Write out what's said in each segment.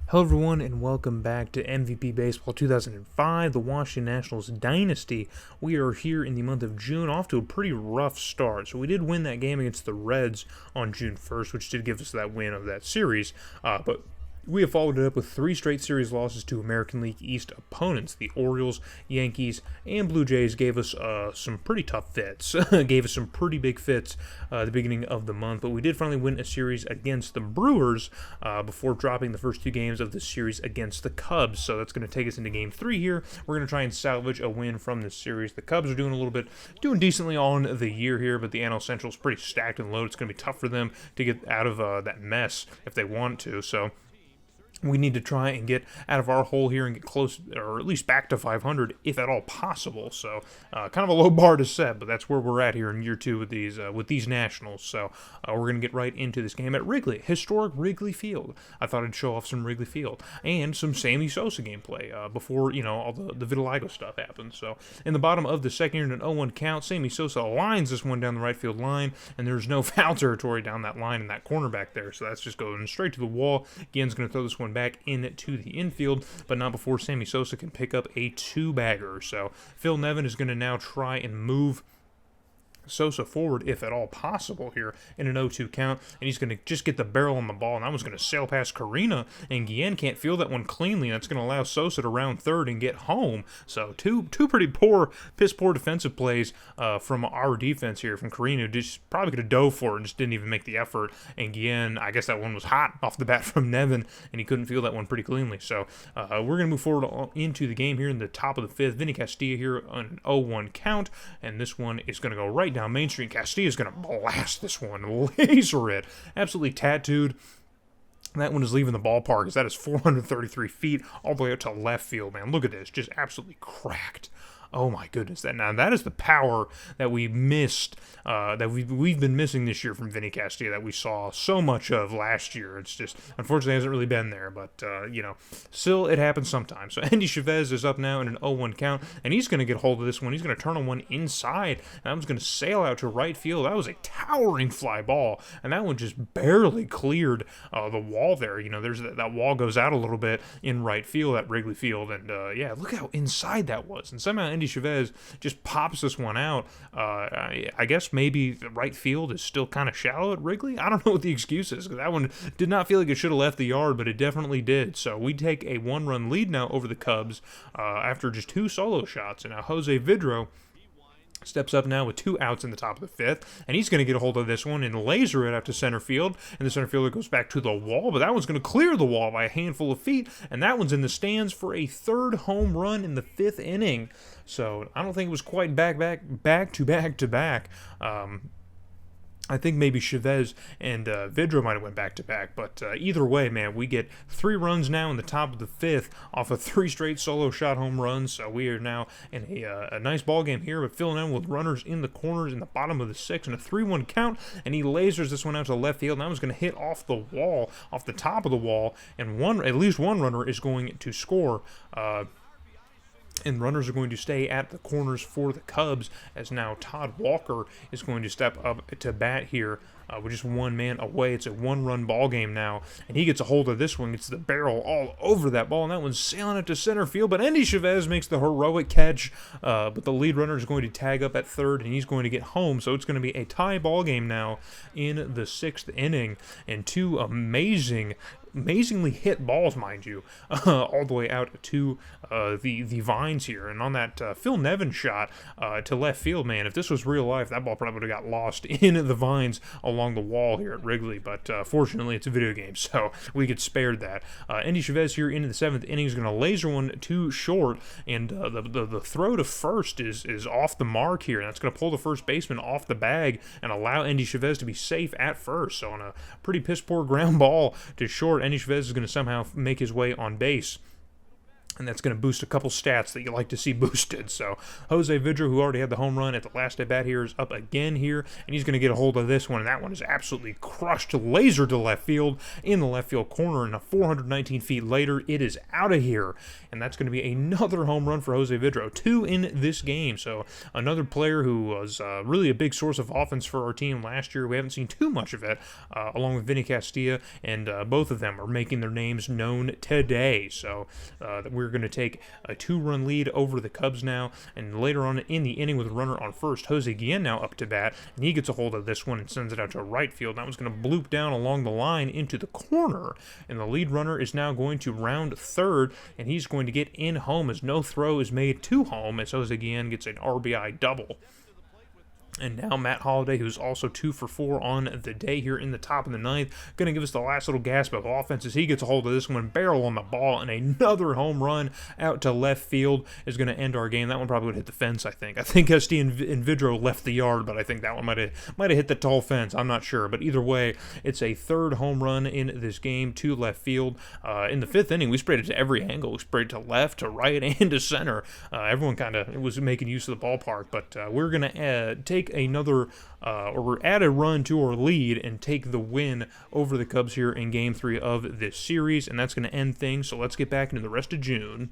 Hello everyone and welcome back to MVP Baseball 2005, the Washington Nationals Dynasty. We are here in the month of June, off to a pretty rough start. So we did win that game against the Reds on June 1st, which did give us that win of that series, but we have followed it up with 3 straight series losses to American League East opponents. The Orioles, Yankees, and Blue Jays gave us some pretty tough fits. Gave us some pretty big fits at the beginning of the month, but we did finally win a series against the Brewers before dropping the first 2 games of the series against the Cubs. So that's going to take us into Game 3 here. We're going to try and salvage a win from this series. The Cubs are doing decently on the year here, but the NL Central is pretty stacked and loaded. It's going to be tough for them to get out of that mess if they want to. So we need to try and get out of our hole here and get close, or at least back to 500, if at all possible. So, kind of a low bar to set, but that's where we're at here in year 2 with these Nationals. So, we're gonna get right into this game at Wrigley, historic Wrigley Field. I thought I'd show off some Wrigley Field and some Sammy Sosa gameplay before all the vitiligo stuff happens. So, in the bottom of the second, in an 0-1 count, Sammy Sosa lines this one down the right field line, and there's no foul territory down that line in that corner back there. So that's just going straight to the wall. Again's gonna throw this one back into the infield, but not before Sammy Sosa can pick up a 2-bagger. So Phil Nevin is going to now try and move Sosa forward, if at all possible, here in an 0-2 count, and he's going to just get the barrel on the ball, and that one's going to sail past Carina, and Guillen can't field that one cleanly, and that's going to allow Sosa to round third and get home. So two pretty piss poor defensive plays from our defense here, from Carina, who just probably could have dove for it and just didn't even make the effort, and Guillen, I guess that one was hot off the bat from Nevin, and he couldn't field that one pretty cleanly. So we're going to move forward into the game here in the top of the 5th. Vinny Castilla here on an 0-1 count, and this one is going to go right down Main Street. Castilla is going to blast this one, laser it, absolutely tattooed. That one is leaving the ballpark, as that is 433 feet all the way out to left field, man. Look at this, just absolutely cracked. Oh my goodness! That is the power that we missed, that we've been missing this year from Vinny Castilla, that we saw so much of last year. It's just, unfortunately, hasn't really been there, but still it happens sometimes. So Andy Chavez is up now in an 0-1 count, and he's going to get hold of this one. He's going to turn on one inside, and that one's going to sail out to right field. That was a towering fly ball, and that one just barely cleared the wall there. There's that wall goes out a little bit in right field at Wrigley Field, and yeah, look how inside that was, and somehow Andy Chavez just pops this one out. I guess maybe the right field is still kind of shallow at Wrigley. I don't know what the excuse is, because that one did not feel like it should have left the yard, but it definitely did. So we take a 1-run lead now over the Cubs after just 2 solo shots. And now Jose Vidro steps up now with 2 outs in the top of the 5th, and he's going to get a hold of this one and laser it out to center field, and the center fielder goes back to the wall, but that one's going to clear the wall by a handful of feet, and that one's in the stands for a 3rd home run in the 5th inning. So I don't think it was quite back to back. I think maybe Chavez and Vidro might have went back-to-back, but either way, man, we get 3 runs now in the top of the 5th off of 3 straight solo shot home runs, so we are now in a nice ball game here, but filling in with runners in the corners in the bottom of the 6th and a 3-1 count, and he lasers this one out to left field, and that was going to hit off the wall, off the top of the wall, and at least one runner is going to score. And runners are going to stay at the corners for the Cubs, as now Todd Walker is going to step up to bat here with just 1 man away. It's a 1-run ball game now, and he gets a hold of this one, gets the barrel all over that ball, and that one's sailing it to center field, but Andy Chavez makes the heroic catch, but the lead runner is going to tag up at 3rd, and he's going to get home, so it's going to be a tie ball game now in the 6th inning, and 2 amazingly hit balls, mind you, all the way out to the vines here. And on that Phil Nevin shot to left field, man, if this was real life, that ball probably would have got lost in the vines along the wall here at Wrigley, but fortunately it's a video game, so we get spared that. Andy Chavez here into the 7th inning is going to laser one too short, and the throw to first is off the mark here, and that's going to pull the first baseman off the bag and allow Andy Chavez to be safe at first. So on a pretty piss poor ground ball to short, Andy Chavez is going to somehow make his way on base. and that's going to boost a couple stats that you like to see boosted. So Jose Vidro, who already had the home run at the last at bat here, is up again here, and he's going to get a hold of this one, and that one is absolutely crushed, laser to left field in the left field corner, and 419 feet later, it is out of here, and that's going to be another home run for Jose Vidro, 2 in this game. So another player who was really a big source of offense for our team last year. We haven't seen too much of it, along with Vinny Castilla, and both of them are making their names known today. So we're going to take a 2-run lead over the Cubs now, and later on in the inning with a runner on first, Jose Guillen now up to bat, and he gets a hold of this one and sends it out to right field. That one's going to bloop down along the line into the corner, and the lead runner is now going to round third, and he's going to get in home as no throw is made to home as Jose Guillen gets an RBI double. And now Matt Holliday, who's also 2 for 4 on the day here in the top of the ninth, going to give us the last little gasp of offense as he gets a hold of this one, barrel on the ball, and another home run out to left field is going to end our game. That one probably would hit the fence, I think. I think Castilla and Vidro left the yard, but I think that one might have hit the tall fence. I'm not sure. But either way, it's a 3rd home run in this game to left field. In the 5th inning, we sprayed it to every angle. We sprayed to left, to right, and to center. Everyone kind of was making use of the ballpark, but we're going to take another or add a run to our lead and take the win over the Cubs here in Game 3 of this series, and that's going to end things. So let's get back into the rest of June.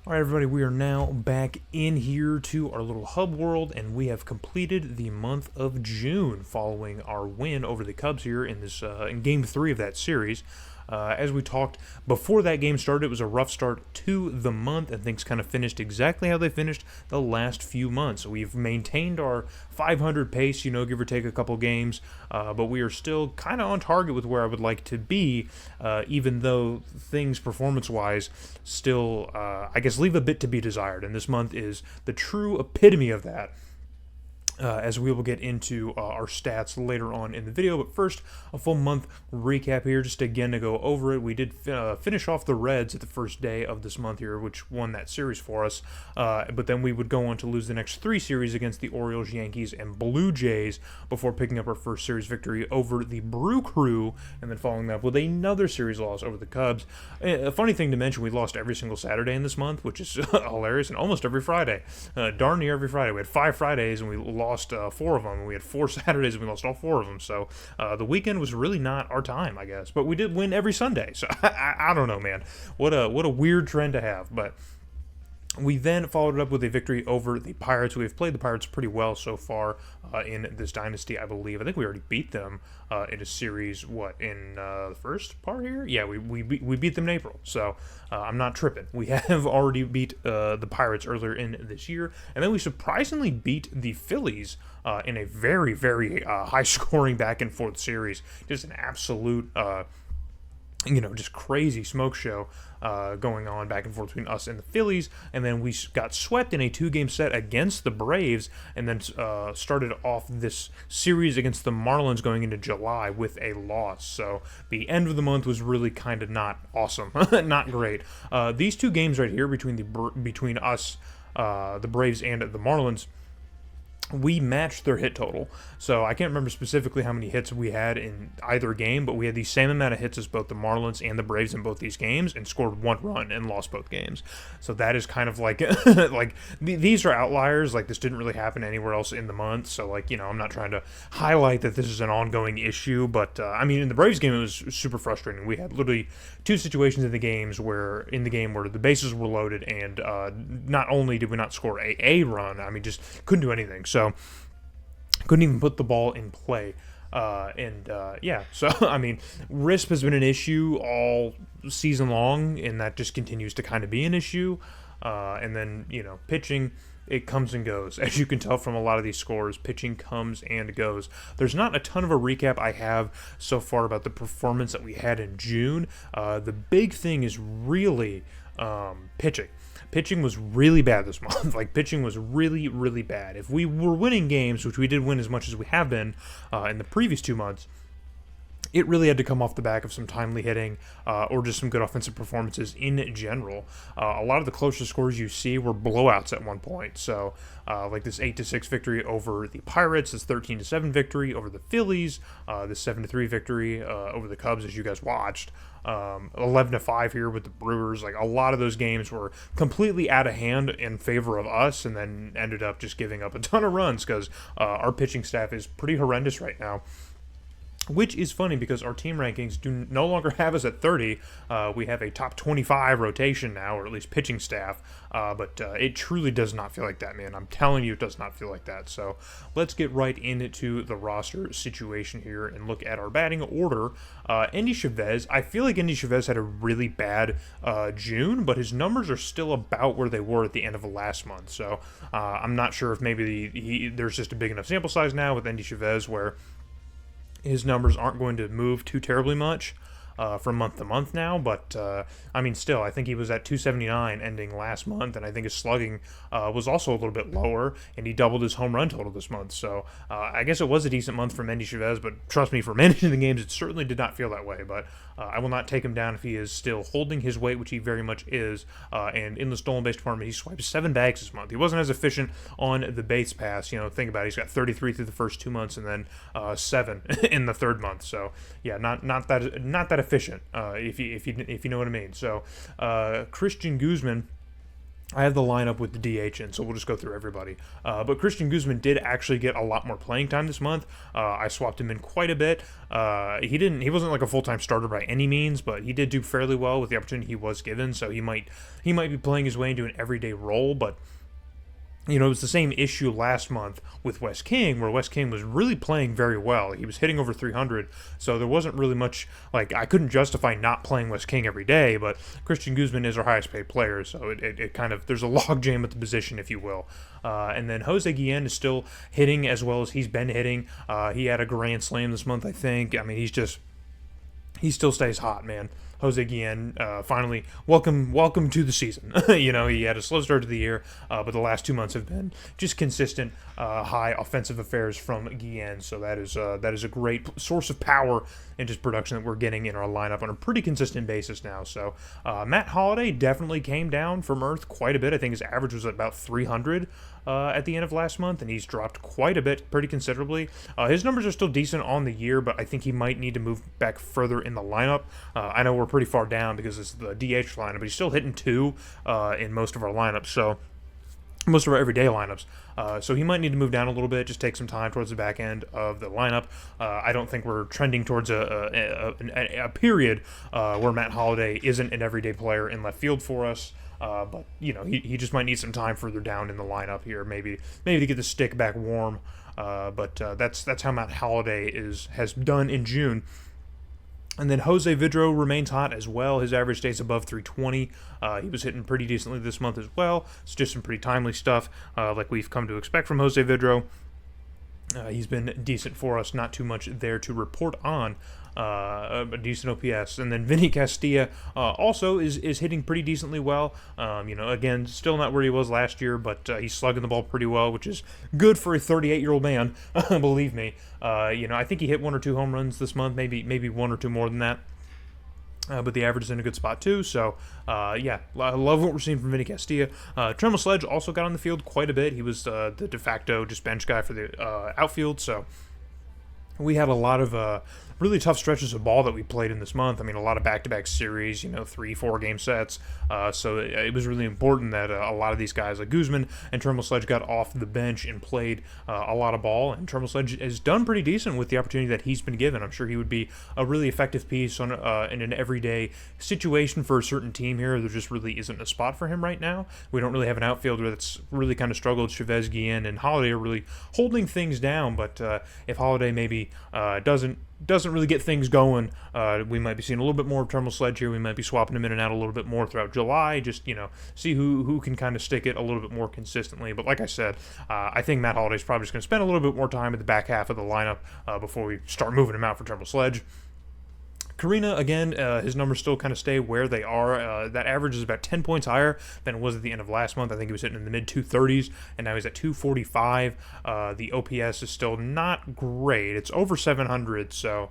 All right, everybody, we are now back in here to our little hub world, and we have completed the month of June following our win over the Cubs here in this in Game 3 of that series. As we talked before that game started, it was a rough start to the month, and things kind of finished exactly how they finished the last few months. So we've maintained our 500 pace, give or take a couple games, but we are still kind of on target with where I would like to be, even though things performance-wise still, I guess, leave a bit to be desired. And this month is the true epitome of that. As we will get into our stats later on in the video. But first, a full month recap here, just again to go over it. We did finish off the Reds at the first day of this month here, which won that series for us. But then we would go on to lose the next 3 series against the Orioles, Yankees, and Blue Jays before picking up our first series victory over the Brew Crew, and then following that up with another series loss over the Cubs. A funny thing to mention, we lost every single Saturday in this month, which is hilarious, and almost every Friday. Darn near every Friday. We had 5 Fridays, and we lost 4 of them. We had 4 Saturdays, and we lost all 4 of them. So the weekend was really not our time, I guess. But we did win every Sunday. So I don't know, man. What a weird trend to have. But we then followed it up with a victory over the Pirates. We've played the Pirates pretty well so far in this dynasty, I believe. I think we already beat them in a series, in the first part here? Yeah, we beat them in April, so I'm not tripping. We have already beat the Pirates earlier in this year, and then we surprisingly beat the Phillies in a very, very high-scoring back-and-forth series. Just an absolute just crazy smoke show going on back and forth between us and the Phillies, and then we got swept in a 2-game set against the Braves, and then started off this series against the Marlins going into July with a loss. So the end of the month was really kind of not awesome, not great. These 2 games right here between us, the Braves, and the Marlins, we matched their hit total. So I can't remember specifically how many hits we had in either game, but we had the same amount of hits as both the Marlins and the Braves in both these games, and scored 1 run and lost both games. So that is kind of like these are outliers. Like, this didn't really happen anywhere else in the month. So I'm not trying to highlight that this is an ongoing issue, but in the Braves game it was super frustrating. We had literally 2 situations in the game where the bases were loaded, and not only did we not score a run, just couldn't do anything. So couldn't even put the ball in play. So RISP has been an issue all season long, and that just continues to kind of be an issue. And then, pitching, it comes and goes. As you can tell from a lot of these scores, pitching comes and goes. There's not a ton of a recap I have so far about the performance that we had in June. The big thing is really pitching. Pitching was really bad this month. Pitching was really, really bad. If we were winning games, which we did win as much as we have been in the previous 2 months, it really had to come off the back of some timely hitting or just some good offensive performances in general. A lot of the closest scores you see were blowouts at one point. So, like this 8-6 victory over the Pirates, this 13-7 victory over the Phillies, this 7-3 victory over the Cubs, as you guys watched. 11-5 here with the Brewers. Like, a lot of those games were completely out of hand in favor of us, and then ended up just giving up a ton of runs because our pitching staff is pretty horrendous right now. Which is funny because our team rankings do no longer have us at 30. We have a top 25 rotation now, or at least pitching staff. But it truly does not feel like that, man. I'm telling you, it does not feel like that. So let's get right into the roster situation here and look at our batting order. Endy Chavez, I feel like Endy Chavez had a really bad June, but his numbers are still about where they were at the end of last month. So I'm not sure if maybe there's just a big enough sample size now with Endy Chavez where his numbers aren't going to move too terribly much from month to month now, but I mean, still, I think he was at 279 ending last month, and I think his slugging was also a little bit lower, and he doubled his home run total this month. So I guess it was a decent month for Endy Chavez, but trust me, for managing the games, it certainly did not feel that way. But I will not take him down if he is still holding his weight, which he very much is. And in the stolen base department, he swiped 7 bags this month. He wasn't as efficient on the base pass. You know, think about it. He's got 33 through the first 2 months, and then 7 in the third month. So yeah, not that efficient. If you know what I mean. So Christian Guzman, I have the lineup with the DH in, so we'll just go through everybody. But Christian Guzman did actually get a lot more playing time this month. I swapped him in quite a bit. He wasn't like a full-time starter by any means, but he did do fairly well with the opportunity he was given. So he might be playing his way into an everyday role, but you know, it was the same issue last month with Wes King, where Wes King was really playing very well. He was hitting over 300, so there wasn't really much, like, I couldn't justify not playing Wes King every day, but Christian Guzman is our highest paid player, so it kind of, there's a logjam at the position, if you will. And then Jose Guillen is still hitting as well as he's been hitting. He had a grand slam this month, I think. I mean, he still stays hot, man. Jose Guillen, finally, welcome to the season. You know, he had a slow start to the year, but the last 2 months have been just consistent, high offensive affairs from Guillen. So that is a great source of power and just production that we're getting in our lineup on a pretty consistent basis now. So Matt Holliday definitely came down from earth quite a bit. I think his average was about 300 at the end of last month, and he's dropped quite a bit, pretty considerably. His numbers are still decent on the year, but I think he might need to move back further in the lineup. I know we're pretty far down because it's the DH lineup, but he's still hitting 2 in most of our lineups, so most of our everyday lineups. So he might need to move down a little bit, just take some time towards the back end of the lineup. I don't think we're trending towards a period where Matt Holliday isn't an everyday player in left field for us. But, you know, he just might need some time further down in the lineup here, maybe to get the stick back warm. But that's how Matt Holliday has done in June. And then Jose Vidro remains hot as well. His average stays above 320. He was hitting pretty decently this month as well. It's just some pretty timely stuff like we've come to expect from Jose Vidro. He's been decent for us, not too much there to report on. A decent OPS. And then Vinny Castilla also is hitting pretty decently well. You know, again, still not where he was last year, but he's slugging the ball pretty well, which is good for a 38-year-old man, believe me. You know, I think he hit 1 or 2 home runs this month, maybe 1 or 2 more than that. But the average is in a good spot too, so yeah, I love what we're seeing from Vinny Castilla. Tremel Sledge also got on the field quite a bit. He was the de facto just bench guy for the outfield, so we had a lot of really tough stretches of ball that we played in this month. I mean, a lot of back-to-back series, you know, 3-4 game sets. So it was really important that a lot of these guys like Guzman and Tremel Sledge got off the bench and played a lot of ball. And Tremel Sledge has done pretty decent with the opportunity that he's been given. I'm sure he would be a really effective piece on in an everyday situation for a certain team here. There just really isn't a spot for him right now. We don't really have an outfielder that's really kind of struggled. Chavez, Guillen, and Holliday are really holding things down. But if Holliday maybe doesn't really get things going, we might be seeing a little bit more of Tremel Sledge here. We might be swapping him in and out a little bit more throughout July, just, you know, see who can kind of stick it a little bit more consistently. But like I said, I think Matt Holliday's probably just going to spend a little bit more time at the back half of the lineup before we start moving him out for Tremel Sledge. Karina, again, his numbers still kind of stay where they are. That average is about 10 points higher than it was at the end of last month. I think he was hitting in the mid-230s, and now he's at 245. The OPS is still not great. It's over 700, so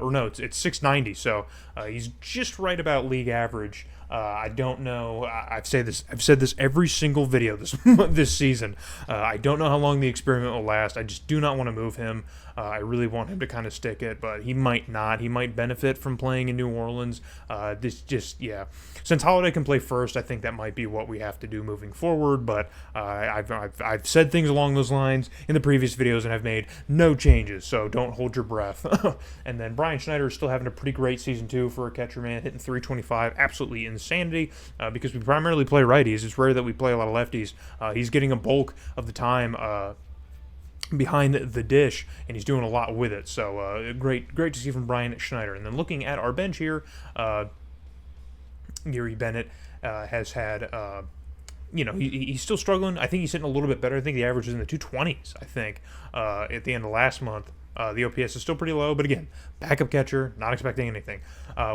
or no, it's 690. So he's just right about league average. I don't know. I've said this every single video this this season. I don't know how long the experiment will last. I just do not want to move him. I really want him to kind of stick it, but he might not. He might benefit from playing in New Orleans. Yeah. Since Holiday can play first, I think that might be what we have to do moving forward. But I've said things along those lines in the previous videos, and I've made no changes. So don't hold your breath. And then Brian Schneider is still having a pretty great season too for a catcher, man, hitting 325, absolutely insanity. Because we primarily play righties. It's rare that we play a lot of lefties. He's getting a bulk of the time behind the dish, and he's doing a lot with it. So great to see from Brian Schneider. And then looking at our bench here, Gary Bennett has had, he's still struggling. I think he's hitting a little bit better. I think the average is in the 220s, I think, at the end of last month. The OPS is still pretty low, but again, backup catcher, not expecting anything.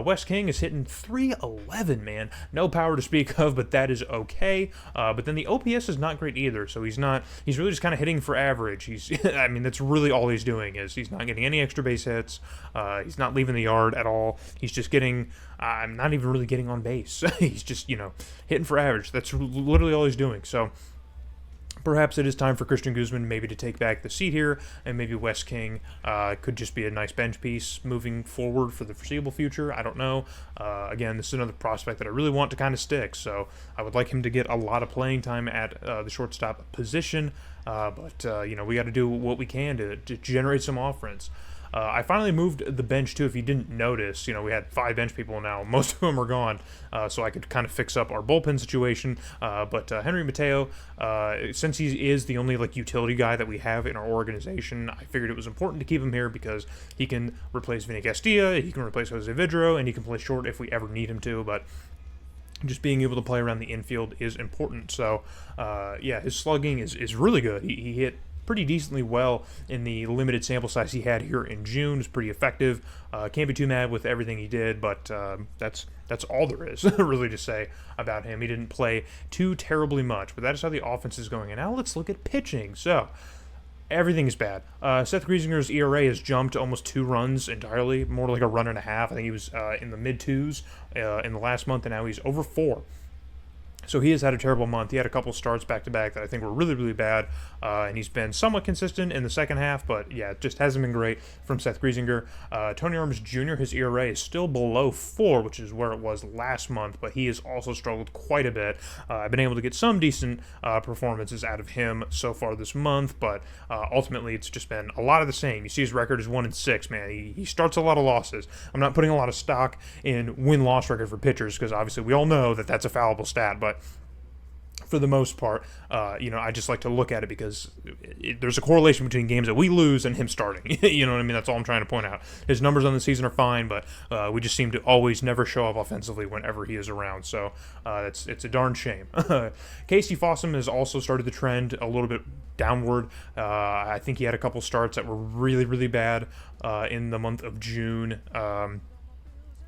Wes King is hitting 311, man. No power to speak of, but that is okay. But then the OPS is not great either, so he's really just kind of hitting for average. I mean, that's really all he's doing is he's not getting any extra base hits. He's not leaving the yard at all. He's just getting, not even really getting on base. He's just, hitting for average. That's literally all he's doing. So perhaps it is time for Christian Guzman maybe to take back the seat here, and maybe Wes King could just be a nice bench piece moving forward for the foreseeable future. I don't know. Again, this is another prospect that I really want to kind of stick, so I would like him to get a lot of playing time at the shortstop position, but we got to do what we can to generate some offense. I finally moved the bench, too, if you didn't notice. We had 5 bench people now. Most of them are gone, so I could kind of fix up our bullpen situation. But Henry Mateo, since he is the only utility guy that we have in our organization, I figured it was important to keep him here because he can replace Vinny Castilla, he can replace Jose Vidro, and he can play short if we ever need him to. But just being able to play around the infield is important. So, his slugging is really good. He hit pretty decently well in the limited sample size he had here in June. It's pretty effective. Can't be too mad with everything he did, but that's all there is really to say about him. He didn't play too terribly much, but that is how the offense is going. And now let's look at pitching. So everything is bad. Seth Griesinger's ERA has jumped to almost 2 runs entirely, more like a run and a half. I think he was in the mid-2s in the last month, and now he's over 4. So he has had a terrible month. He had a couple starts back-to-back that I think were really, really bad, and he's been somewhat consistent in the second half, but yeah, it just hasn't been great from Seth Griesinger. Tony Armas Jr., his ERA is still below 4, which is where it was last month, but he has also struggled quite a bit. I've been able to get some decent performances out of him so far this month, but ultimately it's just been a lot of the same. You see his record is 1-6, man. He starts a lot of losses. I'm not putting a lot of stock in win-loss record for pitchers because obviously we all know that that's a fallible stat, but for the most part, I just like to look at it because there's a correlation between games that we lose and him starting. You know what I mean? That's all I'm trying to point out. His numbers on the season are fine, but we just seem to always never show up offensively whenever he is around. So it's a darn shame. Casey Fossum has also started the trend a little bit downward. I think he had a couple starts that were really, really bad in the month of June.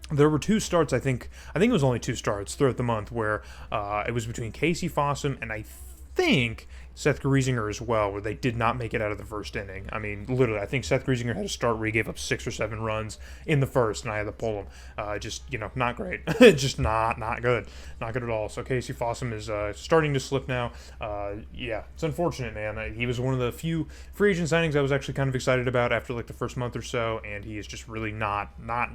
There were 2 starts, I think it was only 2 starts throughout the month where it was between Casey Fossum and I think Seth Griesinger as well, where they did not make it out of the first inning. I mean, literally, I think Seth Griesinger had a start where he gave up 6 or 7 runs in the first, and I had to pull him. Not great. Just not good. Not good at all. So Casey Fossum is starting to slip now. It's unfortunate, man. He was one of the few free agent signings I was actually kind of excited about after the first month or so, and he is just really not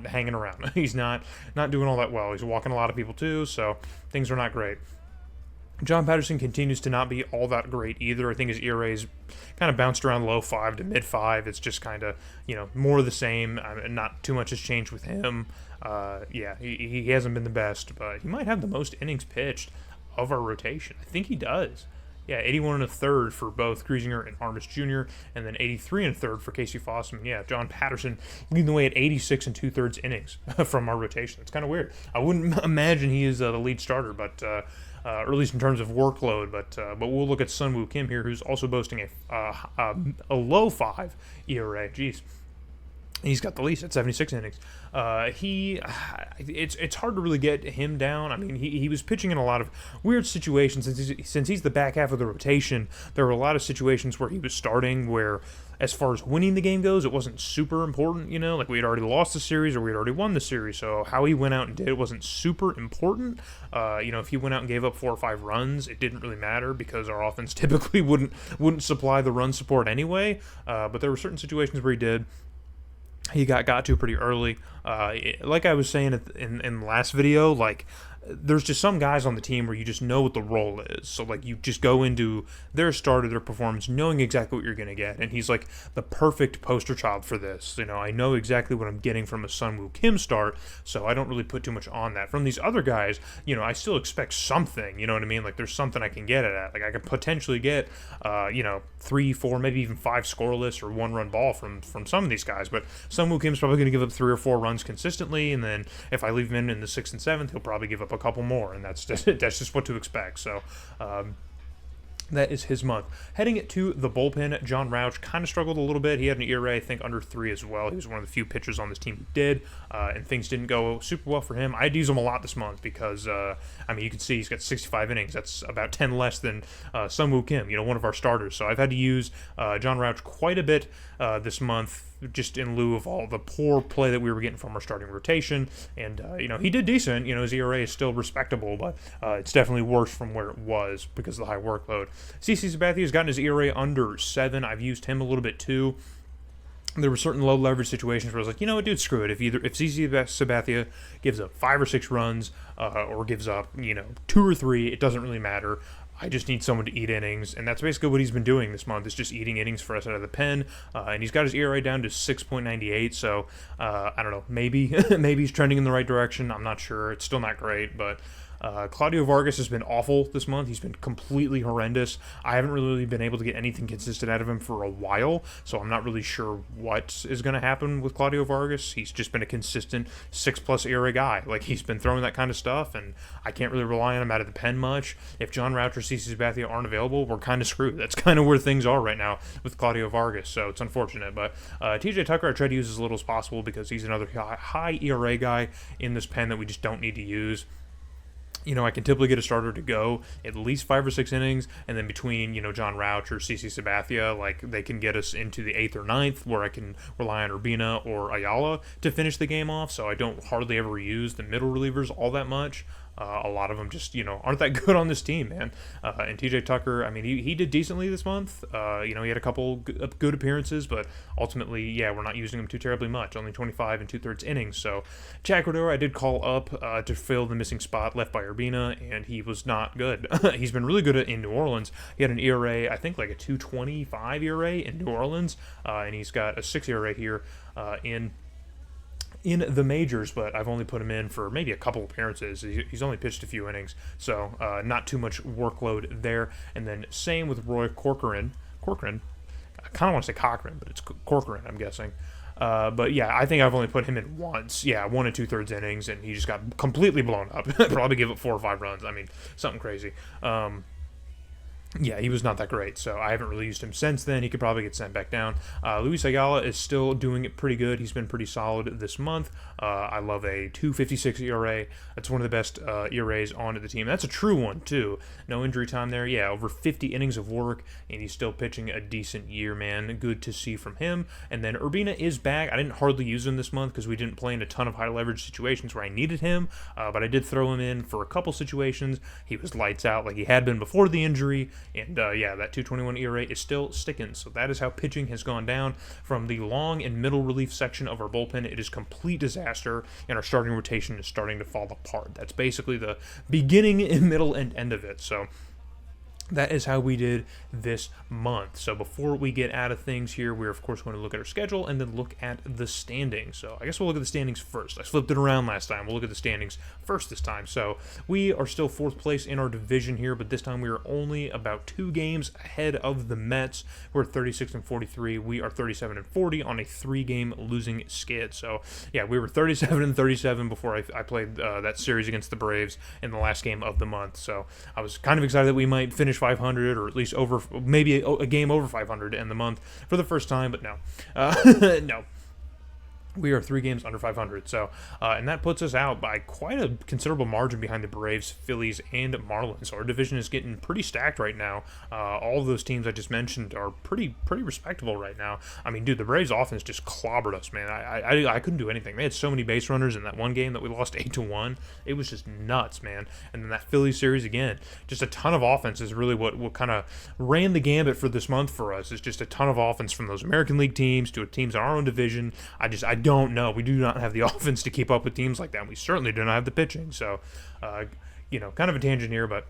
hanging around. He's not doing all that well. He's walking a lot of people too, so things are not great. John Patterson continues to not be all that great either. I think his ERA's kind of bounced around low 5 to mid 5. It's just kind of, more of the same. Not too much has changed with him. He hasn't been the best, but he might have the most innings pitched of our rotation. I think he does. Yeah, 81 1/3 for both Griesinger and Armas Jr., and then 83 1/3 for Casey Fossum. And yeah, John Patterson leading the way at 86 2/3 innings from our rotation. It's kind of weird. I wouldn't imagine he is the lead starter, but or at least in terms of workload. But we'll look at Sunwoo Kim here, who's also boasting a low 5 ERA. Jeez. He's got the least at 76 innings. It's hard to really get him down. I mean, he was pitching in a lot of weird situations since he's the back half of the rotation. There were a lot of situations where he was starting where, as far as winning the game goes, it wasn't super important. You know, like we had already lost the series or we had already won the series. So how he went out and did it wasn't super important. If he went out and gave up 4 or 5 runs, it didn't really matter because our offense typically wouldn't supply the run support anyway. But there were certain situations where he did. He got to pretty early. Like I was saying in the last video, like there's just some guys on the team where you just know what the role is. So like you just go into their start or their performance knowing exactly what you're going to get. And he's like the perfect poster child for this. You know, I know exactly what I'm getting from a Sun-Woo Kim start, so I don't really put too much on that. From these other guys, you know, I still expect something, you know what I mean? Like there's something I can get it at. Like I could potentially get 3, 4, maybe even 5 scoreless or 1-run ball from some of these guys. But Sun-Woo Kim's probably going to give up 3 or 4 runs consistently, and then if I leave him in the 6th and 7th, he'll probably give up a couple more, and that's just what to expect. So that is his month. Heading it to the bullpen, John Rauch kind of struggled a little bit. He had an ERA, I think, under 3 as well. He was one of the few pitchers on this team who did, and things didn't go super well for him. I'd use him a lot this month because, you can see he's got 65 innings. That's about 10 less than Sun-Woo Kim, one of our starters. So I've had to use John Rauch quite a bit this month, just in lieu of all the poor play that we were getting from our starting rotation. And, he did decent. His ERA is still respectable, but it's definitely worse from where it was because of the high workload. CC Sabathia has gotten his ERA under 7. I've used him a little bit too. There were certain low leverage situations where I was like, you know what, dude, screw it. If CC Sabathia gives up 5 or 6 runs or gives up, 2 or 3, it doesn't really matter. I just need someone to eat innings, and that's basically what he's been doing this month, is just eating innings for us out of the pen, and he's got his ERA down to 6.98, so I don't know, maybe he's trending in the right direction. I'm not sure. It's still not great, but Claudio Vargas has been awful this month. He's been completely horrendous. I haven't really been able to get anything consistent out of him for a while, so I'm not really sure what is going to happen with Claudio Vargas. He's just been a consistent 6+ ERA guy. Like, he's been throwing that kind of stuff, and I can't really rely on him out of the pen much. If John Rauch or CC Sabathia aren't available, we're kind of screwed. That's kind of where things are right now with Claudio Vargas, so it's unfortunate. But TJ Tucker I try to use as little as possible because he's another high ERA guy in this pen that we just don't need to use. I can typically get a starter to go at least 5 or 6 innings, and then between, John Rauch or CC Sabathia, like, they can get us into the 8th or 9th, where I can rely on Urbina or Ayala to finish the game off, so I don't hardly ever use the middle relievers all that much. A lot of them just, aren't that good on this team, man. And TJ Tucker, he did decently this month. He had a couple good appearances, but ultimately, we're not using him too terribly much. Only 25 and 2/3 innings. So, Chad Cordero, I did call up to fill the missing spot left by Urbina, and he was not good. He's been really good in New Orleans. He had an ERA, I think like a 2.25 ERA in New Orleans, and he's got a 6 ERA here in the majors, but I've only put him in for maybe a couple appearances. He's only pitched a few innings, so not too much workload there. And then same with Roy Corcoran. I kind of want to say Cochran, but it's Corcoran, I'm guessing. But I think I've only put him in once. 1 and 2/3 innings, and he just got completely blown up. Probably gave up 4 or 5 runs. Something crazy. He was not that great, so I haven't really used him since then. He could probably get sent back down. Luis Ayala is still doing it pretty good. He's been pretty solid this month. I love a 2.56 ERA. That's one of the best ERAs on the team. That's a true one, too. No injury time there. Over 50 innings of work, and he's still pitching a decent year, man. Good to see from him. And then Urbina is back. I didn't hardly use him this month because we didn't play in a ton of high-leverage situations where I needed him, but I did throw him in for a couple situations. He was lights out like he had been before the injury. And, that 2.21 ERA is still sticking. So that is how pitching has gone down from the long and middle relief section of our bullpen. It is complete disaster, and our starting rotation is starting to fall apart. That's basically the beginning, middle, and end of it. So that is how we did this month. So before we get out of things here, we're of course going to look at our schedule and then look at the standings. So I guess we'll look at the standings first. I flipped it around last time. We'll look at the standings first this time. So we are still 4th place in our division here, but this time we are only about 2 games ahead of the Mets. We're 36 and 43. We are 37 and 40 on a 3-game losing skid. So we were 37 and 37 before I played that series against the Braves in the last game of the month. So I was kind of excited that we might finish 500, or at least maybe a game over 500 in the month for the first time, but no. No. We are 3 games under 500, so and that puts us out by quite a considerable margin behind the Braves, Phillies, and Marlins. So our division is getting pretty stacked right now. All of those teams I just mentioned are pretty respectable right now. I mean, dude, the Braves offense just clobbered us, man. I couldn't do anything. They had so many base runners in that one game that we lost 8-1. It was just nuts, man. And then that Phillies series again, just a ton of offense is really what kind of ran the gambit for this month for us. It's just a ton of offense from those American League teams to teams in our own division. I don't know. We do not have the offense to keep up with teams like that. We certainly do not have the pitching. So, kind of a tangent here, but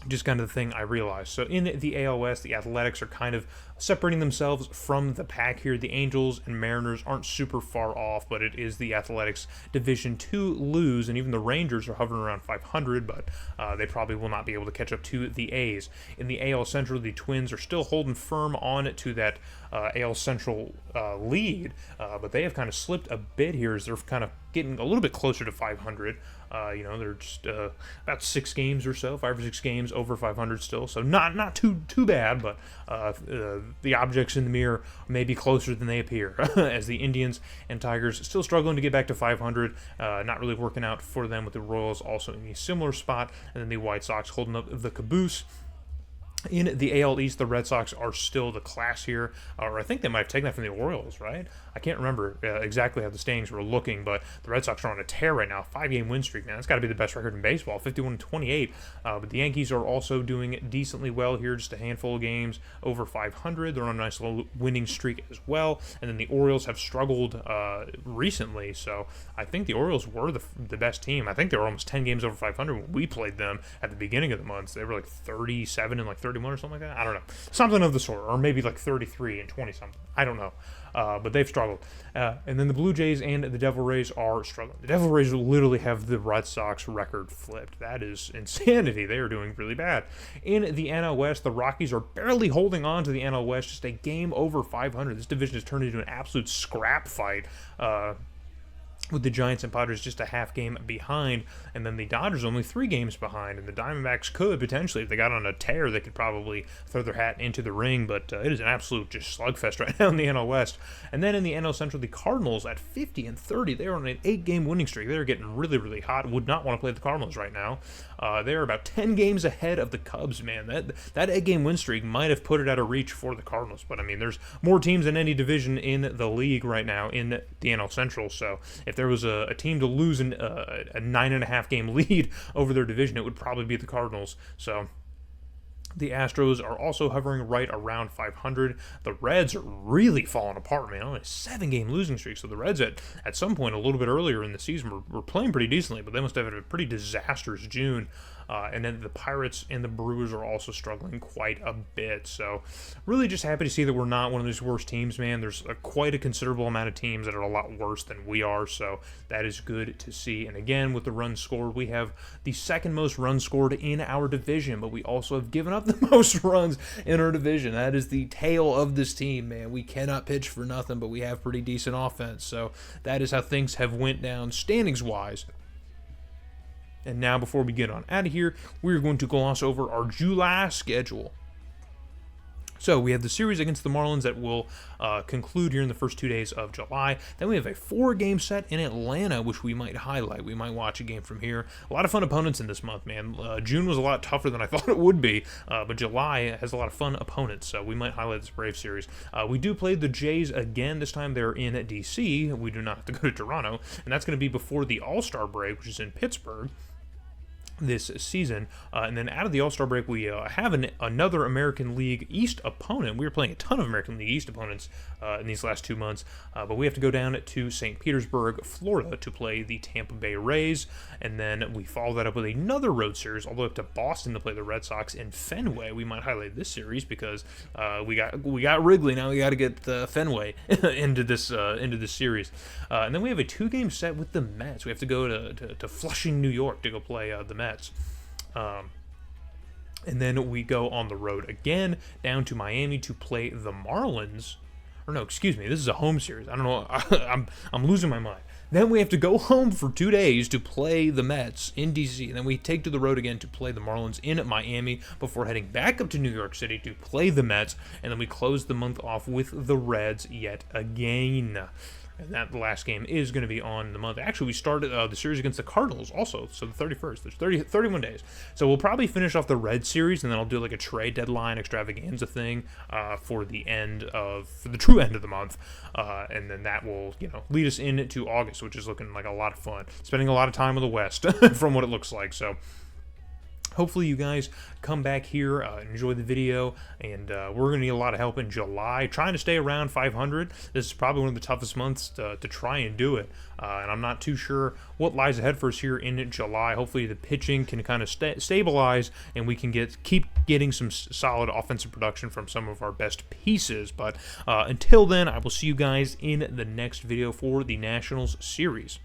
just kind of the thing I realized. So in the AL West, the Athletics are kind of separating themselves from the pack here. The Angels and Mariners aren't super far off, but it is the Athletics division to lose, and even the Rangers are hovering around 500, but they probably will not be able to catch up to the A's. In the AL Central, the Twins are still holding firm on to that AL Central lead, but they have kind of slipped a bit here as they're kind of getting a little bit closer to 500. They're just about 6 games or so, 5 or 6 games over 500 still, so not too bad, but the objects in the mirror may be closer than they appear, as the Indians and Tigers still struggling to get back to 500, not really working out for them, with the Royals also in a similar spot, and then the White Sox holding up the caboose. In the AL East, the Red Sox are still the class here, or I think they might have taken that from the Orioles, right? I can't remember exactly how the standings were looking, but the Red Sox are on a tear right now, 5-game win streak, man. That's got to be the best record in baseball, 51-28. But the Yankees are also doing decently well here, just a handful of games over 500. They're on a nice little winning streak as well. And then the Orioles have struggled recently, so I think the Orioles were the best team. I think they were almost 10 games over 500 when we played them at the beginning of the month. They were like 37 and like 31 or something like that. I don't know. Something of the sort, or maybe like 33 and 20 something. I don't know. But they've struggled. And then the Blue Jays and the Devil Rays are struggling. The Devil Rays literally have the Red Sox record flipped. That is insanity. They are doing really bad. In the NL West, the Rockies are barely holding on to the NL West, just a game over 500. This division has turned into an absolute scrap fight. With the Giants and Padres just a half game behind, and then the Dodgers only 3 games behind, and the Diamondbacks could potentially, if they got on a tear, they could probably throw their hat into the ring, but it is an absolute just slugfest right now in the NL West. And then in the NL Central, the Cardinals at 50-30, they are on an 8-game winning streak. They're getting really hot. Would not want to play the Cardinals right now. They are about 10 games ahead of the Cubs, man. That 8-game win streak might have put it out of reach for the Cardinals, but I mean, there's more teams in any division in the league right now in the NL Central, so if there was a team to lose a 9.5 game lead over their division, it would probably be the Cardinals. So the Astros are also hovering right around 500. The Reds are really falling apart, man. Only a 7-game losing streak. So the Reds at some point a little bit earlier in the season were playing pretty decently, but they must have had a pretty disastrous June. And then the Pirates and the Brewers are also struggling quite a bit. So really just happy to see that we're not one of those worst teams, man. There's quite a considerable amount of teams that are a lot worse than we are. So that is good to see. And again, with the runs scored, we have the second most runs scored in our division, but we also have given up the most runs in our division. That is the tale of this team, man. We cannot pitch for nothing, but we have pretty decent offense. So that is how things have went down standings-wise. And now, before we get on out of here, we're going to gloss over our July schedule. So we have the series against the Marlins that will conclude here in the first 2 days of July. Then we have a 4-game set in Atlanta, which we might highlight. We might watch a game from here. A lot of fun opponents in this month, man. June was a lot tougher than I thought it would be, but July has a lot of fun opponents, so we might highlight this Brave series. We do play the Jays again. This time they're in D.C. We do not have to go to Toronto, and that's going to be before the All-Star break, which is in Pittsburgh this season. And then out of the All-Star break, we have another American League East opponent. We were playing a ton of American League East opponents in these last 2 months, but we have to go down to St. Petersburg, Florida to play the Tampa Bay Rays, and then we follow that up with another road series all the way up to Boston to play the Red Sox in Fenway. We might highlight this series because we got Wrigley, now we got to get Fenway into this series. And then we have a 2-game set with the Mets. We have to go to Flushing, New York to go play the Mets. And then we go on the road again down to Miami to play the Marlins. Or no, excuse me, this is a home series. I don't know, I'm losing my mind. Then we have to go home for 2 days to play the Mets in D.C. And then we take to the road again to play the Marlins in Miami before heading back up to New York City to play the Mets. And then we close the month off with the Reds yet again. And that last game is going to be on the month. Actually, we started the series against the Cardinals also, so the 31st. There's 31 days. So we'll probably finish off the Red series, and then I'll do like a trade deadline extravaganza thing for the true end of the month. And then that will, lead us into August, which is looking like a lot of fun. Spending a lot of time in the West from what it looks like. So hopefully you guys come back here, enjoy the video, and we're going to need a lot of help in July. Trying to stay around 500. This is probably one of the toughest months to try and do it, and I'm not too sure what lies ahead for us here in July. Hopefully the pitching can kind of stabilize, and we can keep getting some solid offensive production from some of our best pieces. But until then, I will see you guys in the next video for the Nationals series.